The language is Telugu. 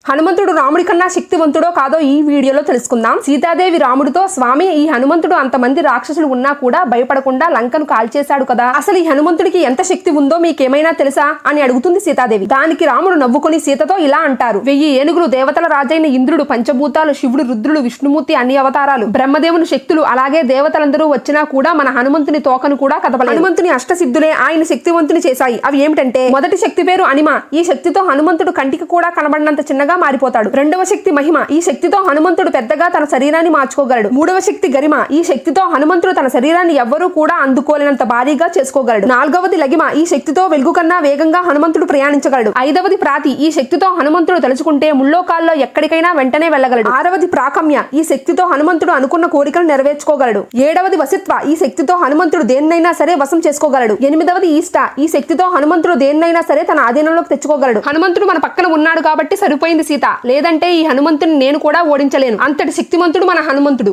హనుమంతుడు రాముడి కన్నా శక్తివంతుడో కాదో ఈ వీడియోలో తెలుసుకుందాం. సీతాదేవి రాముడితో, స్వామి ఈ హనుమంతుడు అంతమంది రాక్షసులు ఉన్నా కూడా భయపడకుండా లంకను కాల్చేశాడు కదా, అసలు ఈ హనుమంతుడికి ఎంత శక్తి ఉందో మీకేమైనా తెలుసా అని అడుగుతుంది సీతాదేవి. దానికి రాముడు నవ్వుకొని సీతతో ఇలా అంటారు: 1000 ఏనుగులు, దేవతల రాజైన ఇంద్రుడు, పంచభూతాలు, శివుడు, రుద్రుడు, విష్ణుమూర్తి అన్ని అవతారాలు, బ్రహ్మదేవుని శక్తులు, అలాగే దేవతలందరూ వచ్చినా కూడా మన హనుమంతుని తోకను కూడా కదపలేదు. హనుమంతుని అష్టసిద్ధులే ఆయన శక్తివంతుని చేశాయి. అవి ఏమిటంటే, మొదటి శక్తి పేరు అనిమ. ఈ శక్తితో హనుమంతుడు కంటికి కూడా కనబడినంత చిన్నగా మారిపోతాడు. రెండవ శక్తి మహిమ. ఈ శక్తితో హనుమంతుడు పెద్దగా తన శరీరాన్ని మార్చుకోగలడు. మూడవ శక్తి గరిమ. ఈ శక్తితో హనుమంతుడు తన శరీరాన్ని ఎవ్వరూ కూడా అందుకోలేనంత భారీగా చేసుకోగలడు. నాలుగవది లగిమ. ఈ శక్తితో వెలుగు కన్నా వేగంగా హనుమంతుడు ప్రయాణించగలడు. ఐదవది ప్రాతి. ఈ శక్తితో హనుమంతుడు తలుచుకుంటే ముల్లోకాల్లో ఎక్కడికైనా వెంటనే వెళ్ళగలడు. ఆరవది ప్రాకమ్య. ఈ శక్తితో హనుమంతుడు అనుకున్న కోరికలు నెరవేర్చుకోగలడు. ఏడవది వసిత్వ. ఈ శక్తితో హనుమంతుడు దేన్నైనా సరే వశం చేసుకోగలడు. ఎనిమిదవది ఈష్ట. ఈ శక్తితో హనుమంతుడు దేన్నైనా సరే తన ఆధీనంలోకి తెచ్చుకోగలడు. హనుమంతుడు మన పక్కన ఉన్నాడు కాబట్టి సరిపోయింది సీత, లేదంటే ఈ హనుమంతుని నేను కూడా ఓడించలేను. అంతటి శక్తిమంతుడు మన హనుమంతుడు.